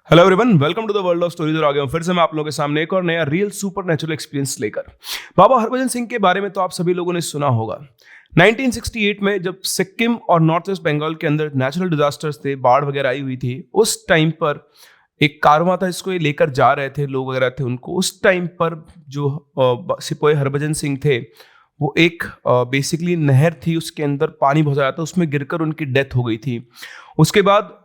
Hello everyone, welcome to the world of stories. और आ गया हूं फिर से मैं आप लोगों के सामने एक और नया रियल सुपर नेचुरल एक्सपीरियंस लेकर। बाबा हरभजन सिंह के बारे में तो आप सभी लोगों ने सुना होगा। 1968 में जब सिक्किम और नॉर्थ वेस्ट बंगाल के अंदर नेचुरल डिजास्टर्स थे, बाढ़ वगैरह आई हुई थी, उस टाइम पर एक कारवां था जिसको ये लेकर जा रहे थे, लोग वगैरह थे उनको। उस टाइम पर जो सिपाही हरभजन सिंह थे, वो एक बेसिकली नहर थी, उसके अंदर पानी बहुत ज़्यादा था, उसमें गिरकर उनकी डेथ हो गई थी। उसके बाद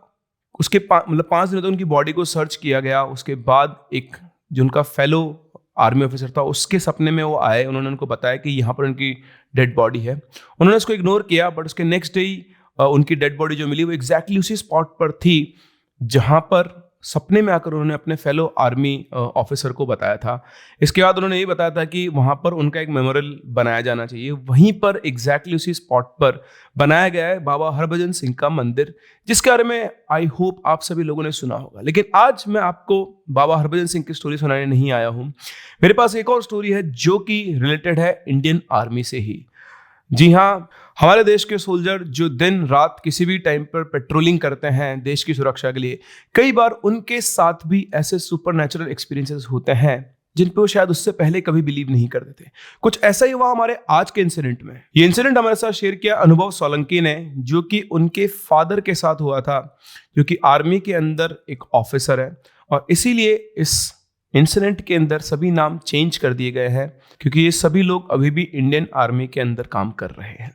मतलब 5 दिनों तक उनकी बॉडी को सर्च किया गया। उसके बाद एक जो उनका फेलो आर्मी ऑफिसर था, उसके सपने में वो आए, उन्होंने उनको बताया कि यहाँ पर उनकी डेड बॉडी है। उन्होंने उसको इग्नोर किया, बट उसके नेक्स्ट डे ही उनकी डेड बॉडी जो मिली वो एग्जैक्टली उसी स्पॉट पर थी जहाँ पर सपने में आकर उन्होंने अपने फेलो आर्मी ऑफिसर को बताया था। इसके बाद उन्होंने ये बताया था कि वहाँ पर उनका एक मेमोरियल बनाया जाना चाहिए। वहीं पर एग्जैक्टली उसी स्पॉट पर बनाया गया है बाबा हरभजन सिंह का मंदिर, जिसके बारे में आई होप आप सभी लोगों ने सुना होगा। लेकिन आज मैं आपको बाबा हरभजन सिंह की स्टोरी सुनाने नहीं आया हूँ। मेरे पास एक और स्टोरी है जो कि रिलेटेड है इंडियन आर्मी से ही। जी हाँ, हमारे देश के सोल्जर जो दिन रात किसी भी टाइम पर पेट्रोलिंग करते हैं देश की सुरक्षा के लिए, कई बार उनके साथ भी ऐसे सुपर नेचुरल एक्सपीरियंसेस होते हैं जिन पे वो शायद उससे पहले कभी बिलीव नहीं करते थे। कुछ ऐसा ही हुआ हमारे आज के इंसिडेंट में। ये इंसिडेंट हमारे साथ शेयर किया अनुभव सोलंकी ने, जो कि उनके फादर के साथ हुआ था, जो कि आर्मी के अंदर एक ऑफिसर है। और इसीलिए इस इंसिडेंट के अंदर सभी नाम चेंज कर दिए गए हैं, क्योंकि ये सभी लोग अभी भी इंडियन आर्मी के अंदर काम कर रहे हैं।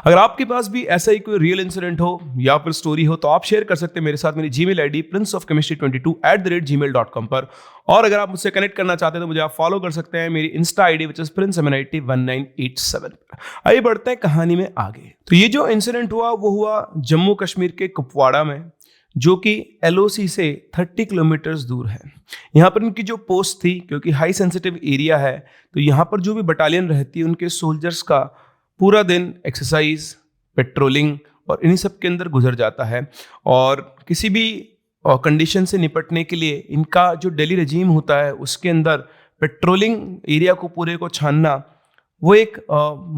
अगर आपके पास भी ऐसा ही कोई रियल इंसिडेंट हो या फिर स्टोरी हो, तो आप शेयर कर सकते हैं मेरे साथ मेरी जीमेल आईडी princeofchemistry22@gmail.com पर। और अगर आप मुझसे कनेक्ट करना चाहते हैं तो मुझे आप फॉलो कर सकते हैं मेरी Insta ID which is princeMNIT1987 पर। आइए बढ़ते हैं कहानी में आगे। तो ये जो इंसिडेंट हुआ वो हुआ जम्मू कश्मीर के कुपवाड़ा में, जो कि LOC से 30 किलोमीटर्स दूर है। यहाँ पर इनकी जो पोस्ट थी, क्योंकि हाई सेंसिटिव एरिया है, तो यहाँ पर जो भी बटालियन रहती है उनके सोल्जर्स का पूरा दिन एक्सरसाइज, पेट्रोलिंग और इन्हीं सब के अंदर गुजर जाता है। और किसी भी कंडीशन से निपटने के लिए इनका जो डेली रेजीम होता है, उसके अंदर पेट्रोलिंग एरिया को पूरे को छानना वो एक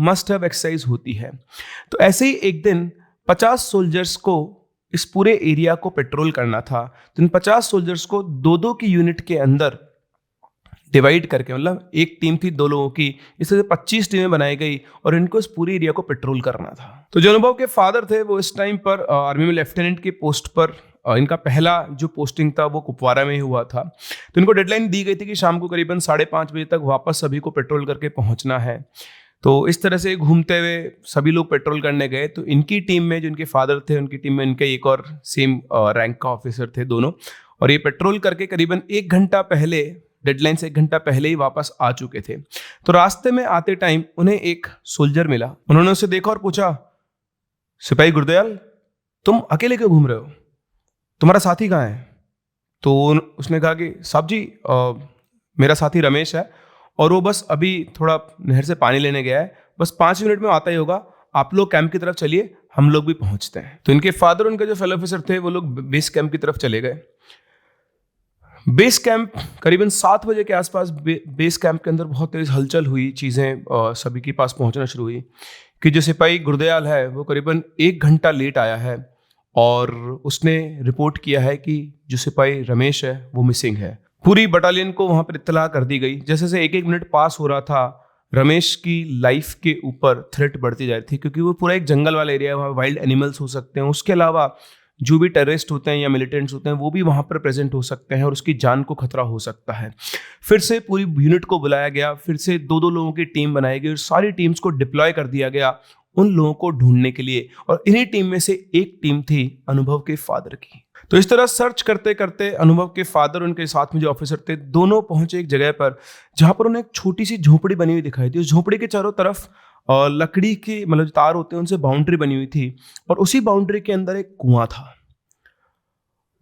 मस्ट हैव एक्सरसाइज होती है। तो ऐसे ही एक दिन 50 सोल्जर्स को इस पूरे एरिया को पेट्रोल करना था। तो इन 50 सोल्जर्स को 2-2 की यूनिट के अंदर डिवाइड करके, मतलब एक टीम थी 2 लोगों की, इस तरह से 25 टीमें बनाई गई और इनको इस पूरी एरिया को पेट्रोल करना था। तो जो अनुभव के फादर थे वो इस टाइम पर आर्मी में लेफ्टिनेंट की पोस्ट पर, इनका पहला जो पोस्टिंग था वो कुपवाड़ा में ही हुआ था। तो इनको डेडलाइन दी गई थी कि शाम को करीबन 5:30 बजे तक वापस सभी को पेट्रोल करके पहुंचना है। तो इस तरह से घूमते हुए सभी लोग पेट्रोल करने गए। तो इनकी टीम में जो इनके फादर थे, उनकी टीम में इनके एक और सेम रैंक का ऑफिसर थे दोनों। और ये पेट्रोल करके करीबन 1 घंटा पहले, डेडलाइन से 1 घंटा पहले ही वापस आ चुके थे। तो रास्ते में आते टाइम उन्हें एक सोल्जर मिला। उन्होंने उसे देखा और पूछा, सिपाही गुरदयाल, तुम अकेले क्यों घूम रहे हो? तुम्हारा साथी कहाँ है? तो उसने कहा कि साहब जी, मेरा साथी रमेश है और वो बस अभी थोड़ा नहर से पानी लेने गया है, बस 5 मिनट में आता ही होगा। आप लोग कैंप की तरफ चलिए, हम लोग भी पहुंचते हैं। तो इनके फादर, उनके जो फेलो ऑफिसर थे, वो लोग बेस कैंप की तरफ चले गए। बेस कैंप करीबन 7 बजे के आसपास बेस कैंप के अंदर बहुत तेज हलचल हुई, चीज़ें सभी के पास पहुंचना शुरू हुई कि जो सिपाही गुरदयाल है वो करीबन 1 घंटा लेट आया है और उसने रिपोर्ट किया है कि जो सिपाही रमेश है वो मिसिंग है। पूरी बटालियन को वहां पर इत्तला कर दी गई। जैसे जैसे 1-1 मिनट पास हो रहा था, रमेश की लाइफ के ऊपर थ्रेट बढ़ती जा रही थी, क्योंकि वो पूरा एक जंगल वाला एरिया है, वहाँ वाइल्ड एनिमल्स हो सकते हैं। उसके अलावा जो भी टेररिस्ट होते हैं या मिलिटेंट्स होते हैं वो भी वहाँ पर प्रेजेंट हो सकते हैं और उसकी जान को खतरा हो सकता है। फिर से पूरी यूनिट को बुलाया गया, फिर से 2-2 लोगों की टीम बनाई गई और सारी टीम्स को डिप्लॉय कर दिया गया उन लोगों को ढूंढने के लिए। और इन्हीं टीम में से एक टीम थी अनुभव के फादर की। तो इस तरह सर्च करते करते अनुभव के फादर, उनके साथ में जो ऑफिसर थे, दोनों पहुंचे एक जगह पर जहां पर उन्हें एक छोटी सी झोपड़ी बनी हुई दिखाई थी। उस झोपड़ी के चारों तरफ लकड़ी की, मतलब तार होते हैं, उनसे बाउंड्री बनी हुई थी और उसी बाउंड्री के अंदर एक कुआं था।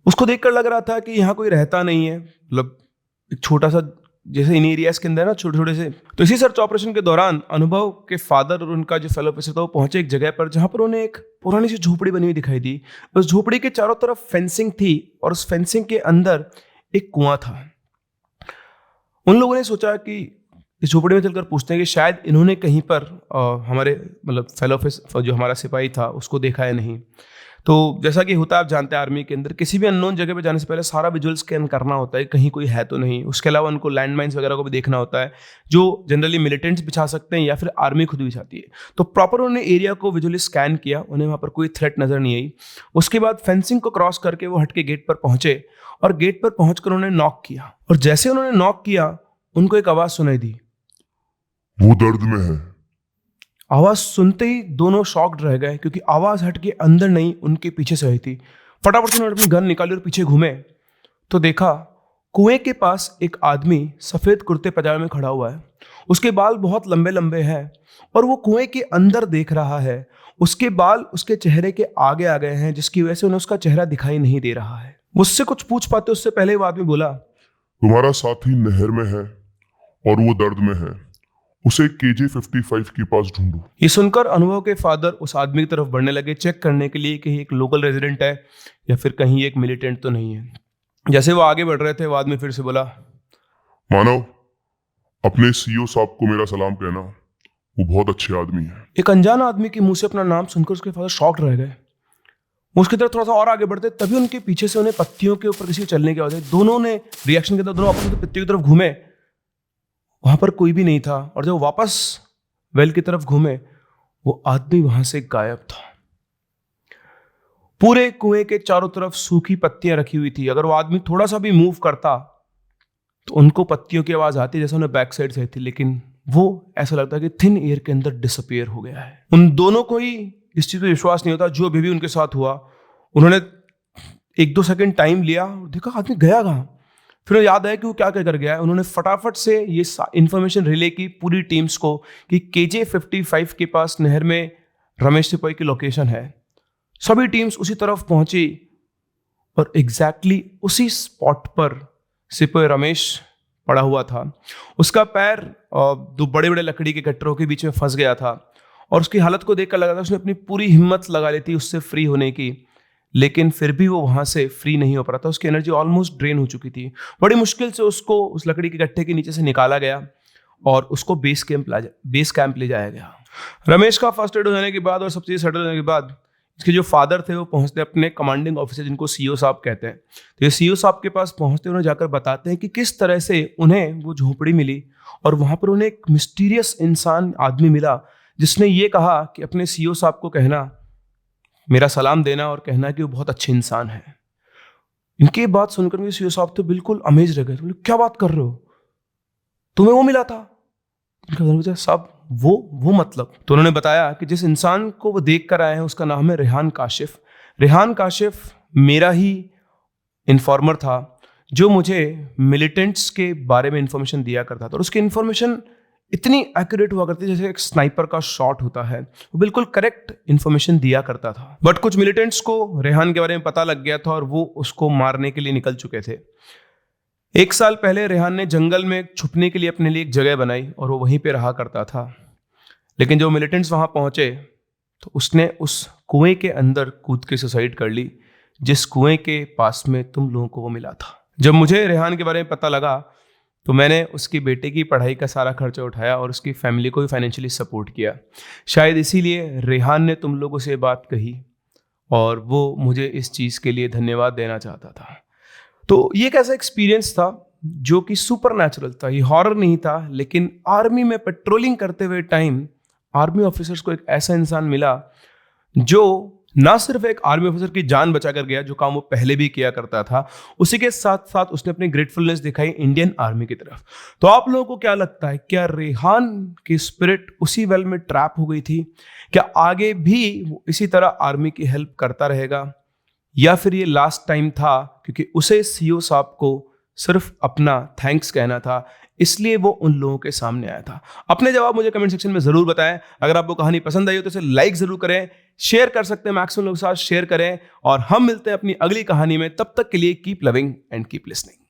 उसको देखकर लग रहा था कि यहाँ कोई रहता नहीं है, मतलब एक छोटा सा, जैसे इन एरियाज के अंदर ना छोटे छोटे से। तो इसी सर्च ऑपरेशन के दौरान अनुभव के फादर और उनका जो फेलो ऑफिसर था वो पहुंचे एक जगह पर जहां पर उन्हें एक पुरानी सी झोपड़ी बनी हुई दिखाई दी। उस झोपड़ी के चारों तरफ फेंसिंग थी और उस फेंसिंग के अंदर एक कुआं था। उन लोगों ने सोचा कि इस झोपड़ी में चलकर पूछते हैं कि शायद इन्होंने कहीं पर हमारे, मतलब फेलो ऑफिसर जो हमारा सिपाही था, उसको देखा है नहीं। तो जैसा कि होता है, आप जानते हैं आर्मी के अंदर किसी भी अननोन जगह पे जाने से पहले सारा विजुअल स्कैन करना होता है, कहीं कोई है तो नहीं। उसके अलावा उनको लैंडमाइंस वगैरह को भी देखना होता है, जो जनरली मिलिटेंट्स बिछा सकते हैं या फिर आर्मी खुद बिछाती है। तो प्रॉपर उन्होंने एरिया को विजुअली स्कैन किया, उन्हें वहाँ पर कोई थ्रेट नजर नहीं आई। उसके बाद फेंसिंग को क्रॉस करके वो हट के गेट पर पहुंचे और गेट पर पहुंचकर उन्होंने नॉक किया। और जैसे उन्होंने नॉक किया, उनको एक आवाज सुनाई दी, वो दर्द में है। आवाज सुनते ही दोनों शॉक्ड रह गए, क्योंकि आवाज हट के अंदर नहीं, उनके पीछे से आई थी। फटाफट से उन्होंने अपनी गन निकाली और पीछे घूमे तो देखा कुएं के पास एक आदमी सफेद कुर्ते पजामे में खड़ा हुआ है। उसके बाल बहुत लंबे लंबे हैं और वो कुएं के अंदर देख रहा है। उसके बाल उसके चेहरे के आगे आ गए हैं, जिसकी वजह से उन्हें उसका चेहरा दिखाई नहीं दे रहा है। मुझसे कुछ पूछ पाते उससे पहले वो आदमी बोला, तुम्हारा साथी नहर में है और वो दर्द में है, उसे KJ-55 के पास ढूंढो। ये सुनकर अनुभव के फादर उस आदमी की तरफ बढ़ने लगे, चेक करने के लिए कि एक लोकल रेजिडेंट है या फिर कहीं एक मिलिटेंट तो नहीं है। जैसे वो आगे बढ़ रहे थे, वो आदमी फिर से बोला, मानव, अपने CEO साहब को मेरा सलाम कहना, वो बहुत अच्छे आदमी है। एक अनजान आदमी के मुंह से अपना नाम सुनकर उसके फादर शॉक्ड रह गए। वो उसकी तरफ थोड़ा सा और आगे बढ़ते, तभी उनके पीछे से उन्हें पत्तियों के ऊपर किसी के चलने की आवाज आई। दोनों ने रिएक्शन किया, दोनों आपस में पत्तियों की तरफ घूमे, वहां पर कोई भी नहीं था। और जब वापस वेल की तरफ घूमे, वो आदमी वहां से गायब था। पूरे कुएं के चारों तरफ सूखी पत्तियां रखी हुई थी। अगर वो आदमी थोड़ा सा भी मूव करता तो उनको पत्तियों की आवाज आती, जैसे उन्हें बैक साइड से आई थी, लेकिन वो ऐसा लगता है कि थिन एयर के अंदर डिसअपियर हो गया है। उन दोनों को ही इस चीज पर विश्वास नहीं होता जो अभी भी उनके साथ हुआ। उन्होंने 1-2 सेकंड टाइम लिया, देखा आदमी गया कहां। फिर याद आया कि वो क्या कर गया है। उन्होंने फटाफट से ये इंफॉर्मेशन रिले की पूरी टीम्स को कि KJ-55 के पास नहर में रमेश सिपाही की लोकेशन है। सभी टीम्स उसी तरफ पहुंची और एग्जैक्टली उसी स्पॉट पर सिपाही रमेश पड़ा हुआ था। उसका पैर 2 बड़े बड़े लकड़ी के गट्टरों के बीच में फंस गया था और उसकी हालत को देखकर लगा था उसने अपनी पूरी हिम्मत लगा ली थी उससे फ्री होने की, लेकिन फिर भी वो वहां से फ्री नहीं हो पा रहा था। उसकी एनर्जी ऑलमोस्ट ड्रेन हो चुकी थी। बड़ी मुश्किल से उसको उस लकड़ी के गट्ठे के नीचे से निकाला गया और उसको बेस कैंप ले जाया गया। रमेश का फर्स्ट एड हो जाने के बाद और सब चीज़ सेटल होने के बाद इसके जो फादर थे वो पहुंचते अपने कमांडिंग ऑफिसर, जिनको CEO साहब कहते हैं। तो ये CEO साहब के पास पहुंचते उन्हें जाकर बताते हैं कि किस तरह से उन्हें वो झोपड़ी मिली और वहां पर उन्हें एक मिस्टीरियस इंसान आदमी मिला, जिसने ये कहा कि अपने CEO साहब को कहना, मेरा सलाम देना और कहना कि वो बहुत अच्छे इंसान है। इनकी बात सुनकर मेरे CEO साहब तो बिल्कुल अमेज रह गए। बोले, क्या बात कर रहे हो, तुम्हें वो मिला था? इनका साहब वो मतलब। तो उन्होंने बताया कि जिस इंसान को वो देख कर आए हैं उसका नाम है रेहान काशिफ। रेहान काशिफ मेरा ही इन्फॉर्मर था, जो मुझे मिलिटेंट्स के बारे में इंफॉर्मेशन दिया करता था। और उसकी इंफॉर्मेशन इतनी एक्यूरेट हुआ करती जैसे एक स्नाइपर का शॉट होता है। वो बिल्कुल करेक्ट इन्फॉर्मेशन दिया करता था। बट कुछ मिलिटेंट्स को रेहान के बारे में पता लग गया था और वो उसको मारने के लिए निकल चुके थे। 1 साल पहले रेहान ने जंगल में छुपने के लिए अपने लिए एक जगह बनाई और वो वहीं पे रहा करता था। लेकिन जो मिलिटेंट्स वहां पहुंचे तो उसने उस कुएं के अंदर कूद के सुसाइड कर ली, जिस कुएं के पास में तुम लोगों को वो मिला था। जब मुझे रेहान के बारे में पता लगा तो मैंने उसकी बेटे की पढ़ाई का सारा खर्चा उठाया और उसकी फैमिली को भी फाइनेंशियली सपोर्ट किया। शायद इसीलिए रेहान ने तुम लोगों से बात कही और वो मुझे इस चीज़ के लिए धन्यवाद देना चाहता था। तो ये एक ऐसा एक्सपीरियंस था जो कि सुपर नेचुरल था, ये हॉरर नहीं था। लेकिन आर्मी में पेट्रोलिंग करते हुए टाइम आर्मी ऑफिसर्स को एक ऐसा इंसान मिला जो ना सिर्फ एक आर्मी ऑफिसर की जान बचा कर गया, जो काम वो पहले भी किया करता था, उसी के साथ साथ उसने अपनी ग्रेटफुलनेस दिखाई इंडियन आर्मी की तरफ। तो आप लोगों को क्या लगता है, क्या रेहान की स्पिरिट उसी वेल में ट्रैप हो गई थी? क्या आगे भी वो इसी तरह आर्मी की हेल्प करता रहेगा, या फिर ये लास्ट टाइम था क्योंकि उसे CEO साहब को सिर्फ अपना थैंक्स कहना था, इसलिए वो उन लोगों के सामने आया था? अपने जवाब मुझे कमेंट सेक्शन में जरूर बताएं। अगर आपको कहानी पसंद आई हो तो इसे लाइक जरूर करें, शेयर कर सकते हैं, मैक्सिमम लोगों के साथ शेयर करें। और हम मिलते हैं अपनी अगली कहानी में। तब तक के लिए keep loving and keep listening.